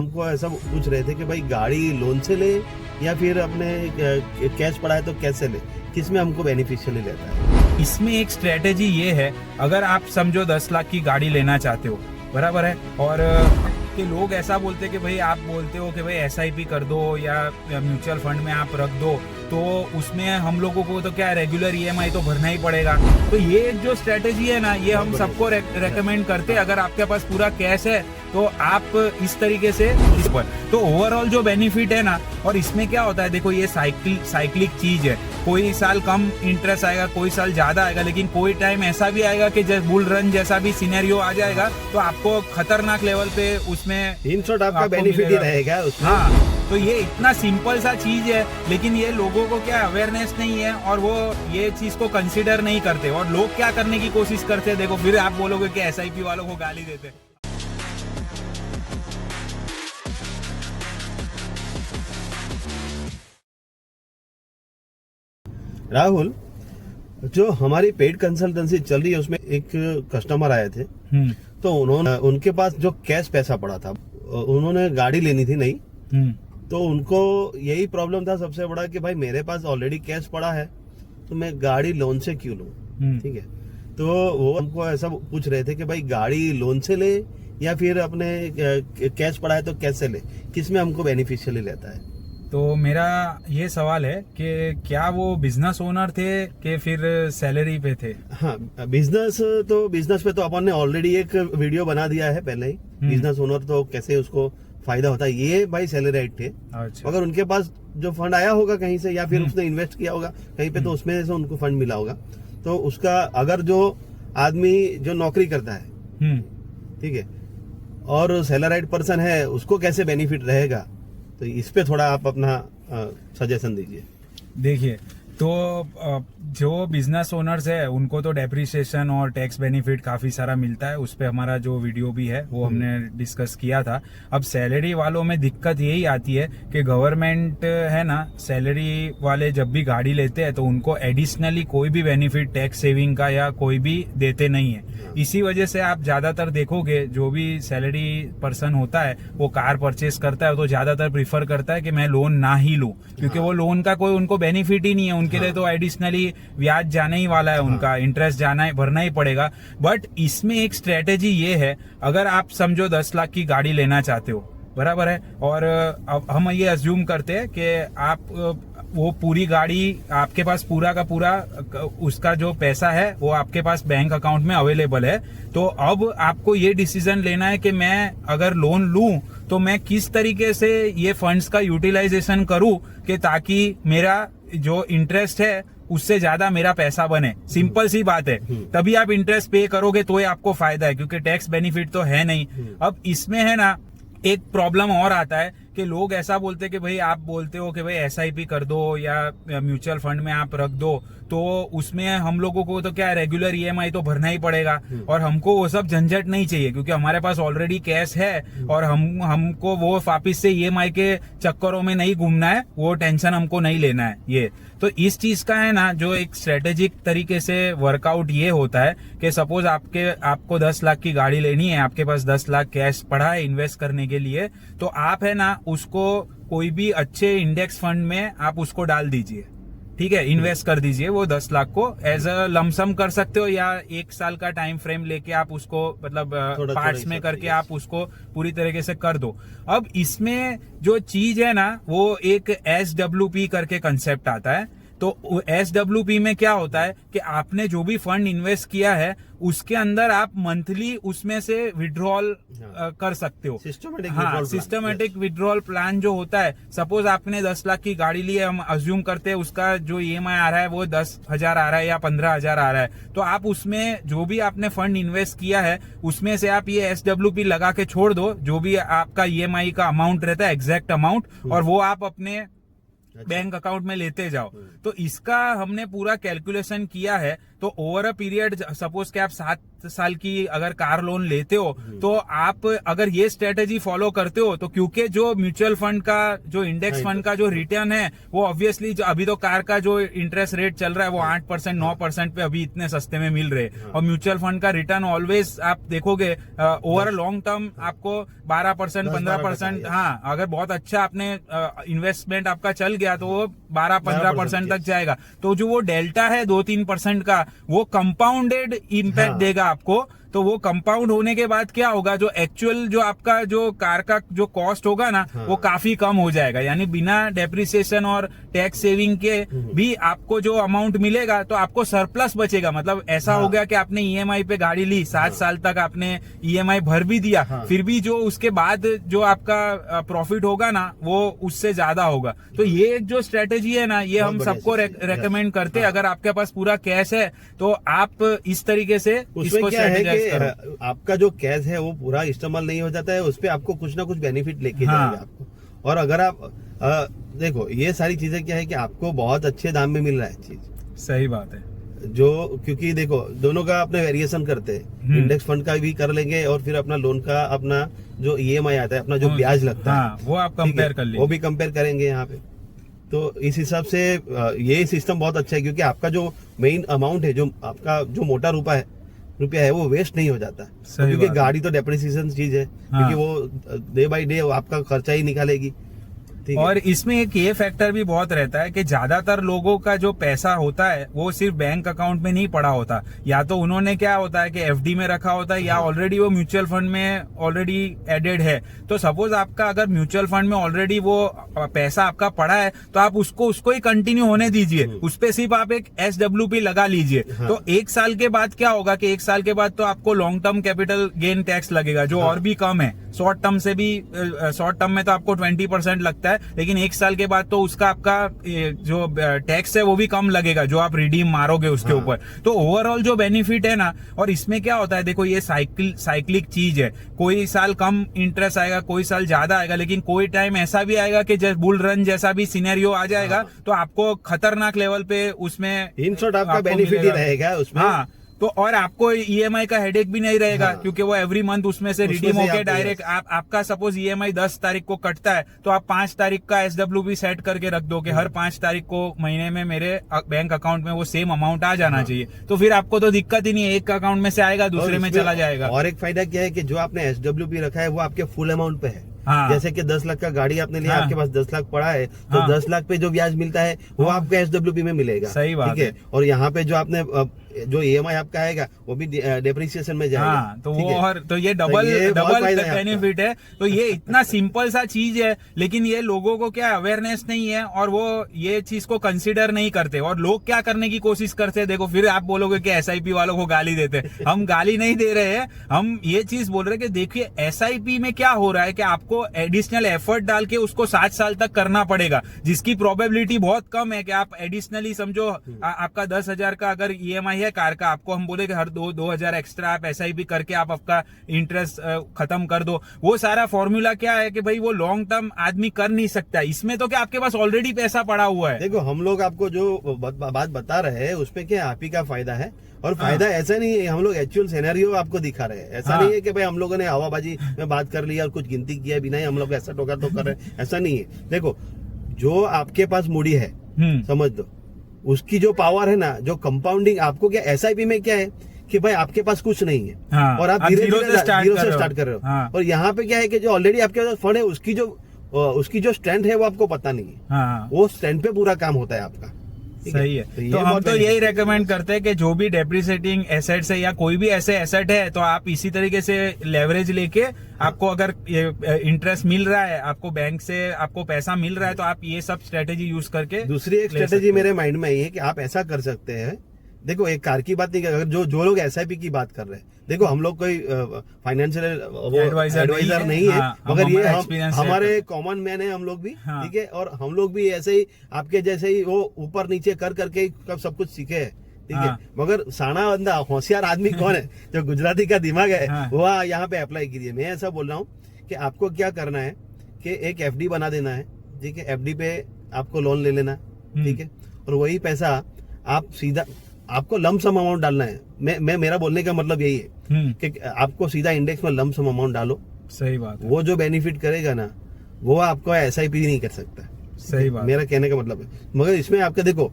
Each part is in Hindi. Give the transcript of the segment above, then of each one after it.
हमको ऐसा पूछ रहे थे कि भाई गाड़ी लोन से ले या फिर अपने कैश पड़ा है तो कैसे ले, किसमें हमको बेनिफिशियली रहता है। इसमें एक स्ट्रेटेजी ये है, अगर आप समझो 10 लाख की गाड़ी लेना चाहते हो, बराबर है, और कि लोग ऐसा बोलते हैं कि भाई आप बोलते हो कि भाई SIP कर दो या म्यूचुअल फंड में आप रख दो, तो उसमें हम लोगों को तो क्या रेगुलर EMI तो भरना ही पड़ेगा। तो ये जो स्ट्रेटेजी है ना, ये हम सबको रेकमेंड करते हैं। अगर आपके पास पूरा कैश है तो आप इस तरीके से इस पर, तो ओवरऑल जो बेनिफिट है ना, और इसमें क्या होता है, देखो ये साइक्लिक चीज है, कोई साल कम इंटरेस्ट आएगा, कोई साल ज्यादा आएगा, लेकिन कोई टाइम ऐसा भी आएगा कि जब बुल रन जैसा भी सिनेरियो आ जाएगा तो आपको खतरनाक लेवल पे उसमें इन शॉर्ट आपका बेनिफिट ही रहेगा उसमें। हाँ, तो ये इतना सिंपल सा चीज है, लेकिन ये लोगों को क्या अवेयरनेस नहीं है और वो ये चीज को कंसिडर नहीं करते। और लोग क्या करने की कोशिश करते हैं, देखो फिर आप बोलोगे कि SIP वालों को गाली देते। राहुल, जो हमारी पेड कंसल्टेंसी चल रही है उसमें एक कस्टमर आए थे, तो उनके पास जो कैश पैसा पड़ा था, उन्होंने गाड़ी लेनी थी नई, तो उनको यही प्रॉब्लम था सबसे बड़ा कि भाई मेरे पास ऑलरेडी कैश पड़ा है तो मैं गाड़ी लोन से क्यों लूं। ठीक है, तो वो हमको ऐसा पूछ रहे थे कि भाई गाड़ी लोन से ले या फिर अपने कैश पड़ा है तो कैसे ले, किसमें हमको बेनिफिशियली रहता है। तो मेरा ये सवाल है कि क्या वो बिजनेस ओनर थे कि फिर सैलरी पे थे? हाँ, बिजनेस पे तो अपन ने ऑलरेडी एक वीडियो बना दिया है पहले ही। बिजनेस ओनर तो कैसे उसको फायदा होता है, ये भाई सैलराइड थे। अच्छा। अगर उनके पास जो फंड आया होगा कहीं से या फिर उसने इन्वेस्ट किया होगा कहीं पे, तो उसमें से उनको फंड मिला होगा। तो उसका अगर जो आदमी जो नौकरी करता है, ठीक है, और सैलराइड पर्सन है, उसको कैसे बेनिफिट रहेगा, तो इस पे थोड़ा आप अपना सजेशन दीजिए। देखिए, तो जो बिजनेस ओनर्स है उनको तो डेप्रिसिएशन और टैक्स बेनिफिट काफी सारा मिलता है, उस पे हमारा जो वीडियो भी है वो हमने डिस्कस किया था। अब सैलरी वालों में दिक्कत यही आती है कि गवर्नमेंट है ना, सैलरी वाले जब भी गाड़ी लेते हैं तो उनको एडिशनली कोई भी बेनिफिट टैक्स सेविंग का या कोई भी देते नहीं है। इसी वजह से आप ज्यादातर देखोगे जो भी सैलरी पर्सन होता है वो कार परचेस करता है तो ज्यादातर प्रीफर करता है कि मैं लोन ना ही लूं, क्योंकि वो लोन का कोई उनको बेनिफिट ही नहीं है। उनके लिए तो एडिशनली ब्याज जाने ही वाला है, उनका इंटरेस्ट जाना है, भरना ही पड़ेगा। बट इसमें एक स्ट्रेटेजी ये है, अगर आप समझो 10 लाख की गाड़ी लेना चाहते हो, बराबर है, और अब हम ये अज्यूम करते हैं कि आप वो पूरी गाड़ी आपके पास पूरा का पूरा उसका जो पैसा है वो आपके पास बैंक अकाउंट में अवेलेबल है। तो अब आपको ये डिसीजन लेना है कि मैं अगर लोन लूं तो मैं किस तरीके से ये फंड्स का यूटिलाइजेशन करूं कि ताकि मेरा जो इंटरेस्ट है उससे ज्यादा मेरा पैसा बने। सिंपल सी बात है, तभी आप इंटरेस्ट पे करोगे तो ही आपको फायदा है, क्योंकि टैक्स बेनिफिट तो है नहीं। अब इसमें है ना एक प्रॉब्लम और आता है कि लोग ऐसा बोलते हैं कि भाई आप बोलते हो कि भाई SIP कर दो या म्यूचुअल फंड में आप रख दो, तो उसमें हम लोगों को तो क्या रेगुलर EMI तो भरना ही पड़ेगा, और हमको वो सब झंझट नहीं चाहिए, क्योंकि हमारे पास ऑलरेडी कैश है और हमको वो वापिस से EMI के चक्करों में नहीं घूमना है, वो टेंशन हमको नहीं लेना है। ये तो इस चीज का है ना, जो एक स्ट्रेटेजिक तरीके से वर्कआउट ये होता है कि सपोज आपको 10 लाख की गाड़ी लेनी है, आपके पास 10 लाख कैश पड़ा है इन्वेस्ट करने के लिए, तो आप है ना उसको कोई भी अच्छे इंडेक्स फंड में आप उसको डाल दीजिए। ठीक है, इन्वेस्ट कर दीजिए वो 10 लाख को एज अ लमसम कर सकते हो, या 1 साल का टाइम फ्रेम लेके आप उसको मतलब पार्ट्स में करके आप उसको पूरी तरीके से कर दो। अब इसमें जो चीज है ना, वो एक SWP करके कंसेप्ट आता है। तो SWP में क्या होता है कि आपने जो भी फंड इन्वेस्ट किया है उसके अंदर आप मंथली उसमें से विड्रॉल कर सकते हो। सिस्टमेटिक विड्रॉल प्लान जो होता है, सपोज आपने 10 लाख की गाड़ी ली है, हम अज्यूम करते हैं उसका जो EMI आ रहा है वो 10,000 आ रहा है या 15,000 आ रहा है, तो आप उसमें जो भी आपने फंड इन्वेस्ट किया है उसमें से आप ये SWP लगा के छोड़ दो, जो भी आपका EMI का अमाउंट रहता है एग्जैक्ट अमाउंट, और वो आप अपने बैंक अकाउंट में लेते जाओ। तो इसका हमने पूरा कैलकुलेशन किया है तो ओवर अ पीरियड सपोज कि आप 7 साल की अगर कार लोन लेते हो तो आप अगर ये स्ट्रेटेजी फॉलो करते हो तो क्योंकि जो म्यूचुअल फंड का जो इंडेक्स फंड का जो रिटर्न है वो ऑब्वियसली अभी तो कार का जो इंटरेस्ट रेट चल रहा है वो 8% 9% पे अभी इतने सस्ते में मिल रहे हैं और म्यूचुअल फंड का रिटर्न ऑलवेज आप देखोगे ओवर लॉन्ग टर्म आपको 12% 15%, हाँ अगर बहुत अच्छा आपने इन्वेस्टमेंट आपका चल गया तो वो 12-15% तक जाएगा। तो जो वो डेल्टा है 2-3% का वो कंपाउंडेड इम्पैक्ट देगा आपको। तो वो कंपाउंड होने के बाद क्या होगा, जो एक्चुअल जो आपका जो कार का जो कॉस्ट होगा ना वो काफी कम हो जाएगा, यानी बिना डेप्रिसिएशन और टैक्स सेविंग के भी आपको जो अमाउंट मिलेगा तो आपको सरप्लस बचेगा। मतलब ऐसा हो गया कि आपने ईएमआई पे गाड़ी ली, 7 साल तक आपने ईएमआई भर भी दिया, फिर भी जो उसके बाद जो आपका प्रॉफिट होगा ना वो उससे ज्यादा होगा। तो ये एक जो स्ट्रेटेजी है ना ये हम सबको रेकमेंड करते हैं। अगर आपके पास पूरा कैश है तो आप इस तरीके से इसको स्ट्रेटेजाइज करो। आपका जो कैश है वो पूरा इस्तेमाल नहीं हो जाता है, उस पर आपको कुछ ना कुछ बेनिफिट लेके जाएगा आपको। और अगर आप देखो ये सारी चीजें क्या है कि आपको बहुत अच्छे दाम में मिल रहा है चीज। सही बात है। जो क्योंकि देखो दोनों का अपने वेरिएशन करते हैं, इंडेक्स फंड का भी कर लेंगे और फिर अपना लोन का अपना जो ईएमआई आता है, अपना जो ब्याज लगता है वो आप कंपेयर कर लीजिए, वो भी कंपेयर करेंगे यहाँ पे। तो इस हिसाब से ये सिस्टम बहुत अच्छा है क्योंकि आपका जो मेन अमाउंट है, जो आपका जो मोटा रुपया है वो वेस्ट नहीं हो जाता। क्योंकि गाड़ी तो डेप्रिसिएशन चीज है, क्योंकि वो डे बाय डे आपका खर्चा ही निकालेगी। और इसमें एक ये फैक्टर भी बहुत रहता है कि ज्यादातर लोगों का जो पैसा होता है वो सिर्फ बैंक अकाउंट में नहीं पड़ा होता, या तो उन्होंने क्या होता है कि एफडी में रखा होता है या ऑलरेडी वो म्यूचुअल फंड में ऑलरेडी एडेड है। तो सपोज आपका अगर म्यूचुअल फंड में ऑलरेडी वो पैसा आपका पड़ा है तो आप उसको ही कंटिन्यू होने दीजिए, उस पर सिर्फ आप एक SWP लगा लीजिए। तो 1 साल के बाद क्या होगा कि 1 साल के बाद तो आपको long term capital gain tax लगेगा जो और भी कम है। शॉर्ट टर्म से भी, शॉर्ट टर्म में तो आपको 20% लगता है, लेकिन 1 साल के बाद तो उसका आपका जो टैक्स है वो भी कम लगेगा जो आप रिडीम मारोगे उसके ऊपर। तो ओवरऑल जो बेनिफिट है ना, और इसमें क्या होता है देखो ये साइक्लिक चीज है, कोई साल कम इंटरेस्ट आएगा, कोई साल ज्यादा आएगा, लेकिन कोई टाइम ऐसा भी आएगा कि जब बुल रन जैसा भी सिनेरियो आ जाएगा तो आपको खतरनाक लेवल पे उसमें इन शॉर्ट आपका बेनिफिट ही रहेगा उसमें। हाँ, तो और आपको ईएमआई का हेडेक भी नहीं रहेगा क्योंकि वो एवरी मंथ उसमें से रिडीम होके डायरेक्ट आपका सपोज ईएमआई 10 तारीख को कटता है तो आप 5 तारीख का SWP सेट करके रख दो कि हर 5 तारीख को महीने में मेरे बैंक अकाउंट में वो सेम अमाउंट आ जाना चाहिए। तो फिर आपको तो दिक्कत ही नहीं है, एक अकाउंट में से आएगा दूसरे में चला जाएगा। और एक फायदा क्या है कि जो आपने SWP रखा है वो आपके फुल अमाउंट पे है। जैसे कि 10 लाख का गाड़ी आपने लिया, आपके पास 10 लाख पड़ा है तो 10 लाख पे जो ब्याज मिलता है वो आपको SWP में मिलेगा। सही बात है। और यहाँ पे जो आपने जो ईएमआई आपका आएगा वो भी डेप्रिसिएशन में जाएगा। तो वो और तो ये डबल बेनिफिट है। तो ये इतना सिंपल सा चीज है, लेकिन ये लोगों को क्या अवेयरनेस नहीं है और वो ये चीज को कंसीडर नहीं करते। और लोग क्या करने की कोशिश करते हैं, देखो फिर आप बोलोगे कि SIP वालों को गाली देते। हम गाली नहीं दे रहे हैं, हम ये चीज बोल रहे हैं कि देखिए SIP में क्या हो रहा है कि आपको एडिशनल एफर्ट डाल के उसको 7 साल तक करना पड़ेगा, जिसकी प्रोबेबिलिटी बहुत कम है कि आप एडिशनली समझो आपका 10,000 का अगर EMI है कार का, आपको हम बोले कि हर 2,000 एक्स्ट्रा आप SIP करके आप आपका इंटरेस्ट खत्म कर दो। वो सारा फॉर्मूला क्या है कि भाई वो लॉन्ग टर्म आदमी कर नहीं सकता। इसमें तो क्या आपके पास ऑलरेडी पैसा पड़ा हुआ है। देखो हम लोग आपको जो बात बता रहे हैं उसमें क्या आप ही का फायदा है, और फायदा ऐसा नहीं है, हम लोग एक्चुअल सिनेरियो आपको दिखा रहे हैं। ऐसा नहीं है कि भाई हम लोगों ने हवाबाजी में बात कर लिया और कुछ गिनती किया बिना ही हम लोग ऐसा टोका तो कर रहे हैं, ऐसा नहीं है। देखो जो आपके पास मूडी है समझ दो, उसकी जो पावर है ना, जो कंपाउंडिंग आपको क्या SIP में क्या है कि भाई आपके पास कुछ नहीं है और आप धीरे धीरे जीरो से स्टार्ट कर रहे हो। और यहाँ पे क्या है कि जो ऑलरेडी आपके पास फंड है उसकी जो स्ट्रेंथ है वो आपको पता नहीं है, वो स्ट्रेंथ पे पूरा काम होता है आपका। सही है। तो हम तो यही रेकमेंड करते हैं कि जो भी डेप्रिसिएटिंग एसेट्स है या कोई भी ऐसे एसेट है तो आप इसी तरीके से लेवरेज लेके, आपको अगर इंटरेस्ट मिल रहा है, आपको बैंक से आपको पैसा मिल रहा है तो आप ये सब स्ट्रेटेजी यूज करके। दूसरी एक स्ट्रेटेजी मेरे माइंड में ये है कि आप ऐसा कर सकते हैं, देखो एक कार की बात नहीं कर, जो लोग SIP की बात कर रहे हैं, देखो हम लोग कोई फाइनेंशियल एडवाइजर नहीं है, मगर ये हमारे कॉमन मैन है हम लोग भी, ठीक है। और हम लोग भी ऐसे ही आपके जैसे ही वो ऊपर नीचे कर करके सब कुछ सीखे है, ठीक है। मगर साना बंदा होशियार आदमी कौन है, जो गुजराती का दिमाग है वो यहाँ पे अप्लाई कीजिए। मैं ऐसा बोल रहा हूँ कि आपको क्या करना है कि एक FD बना देना है, ठीक है। FD पे आपको लोन ले लेना, ठीक है। और वही पैसा आप सीधा आपको लमसम अमाउंट डालना है। मैं मेरा बोलने का मतलब यही है कि आपको सीधा इंडेक्स में लमसम अमाउंट डालो। सही बात है। वो जो बेनिफिट करेगा ना, वो आपको SIP नहीं कर सकता। सही बात। मेरा कहने का मतलब है, मगर इसमें आपका देखो,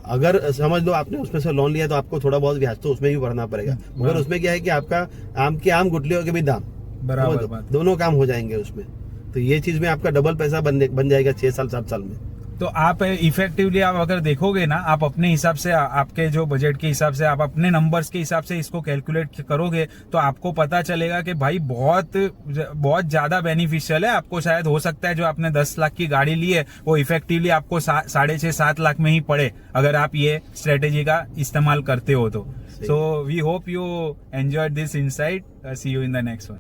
अगर समझ लो आपने उसमें से लोन लिया तो आपको थोड़ा बहुत ब्याज तो उसमें भी भरना पड़ेगा, मगर उसमें क्या है कि आपका आम गुटलियों के भी दाम बराबर बात। दोनों काम हो जाएंगे उसमें। तो ये चीज में आपका डबल पैसा बन जाएगा 6 साल 7 साल में। तो आप इफेक्टिवली आप अगर देखोगे ना, आप अपने हिसाब से, आपके जो बजट के हिसाब से, आप अपने नंबर्स के हिसाब से इसको कैलकुलेट करोगे तो आपको पता चलेगा कि भाई बहुत बहुत ज्यादा बेनिफिशियल है। आपको शायद हो सकता है जो आपने 10 लाख की गाड़ी ली है वो इफेक्टिवली आपको 6.5-7 लाख में ही पड़े, अगर आप ये स्ट्रेटेजी का इस्तेमाल करते हो तो। So we hope you enjoyed this insight. See you in the next one.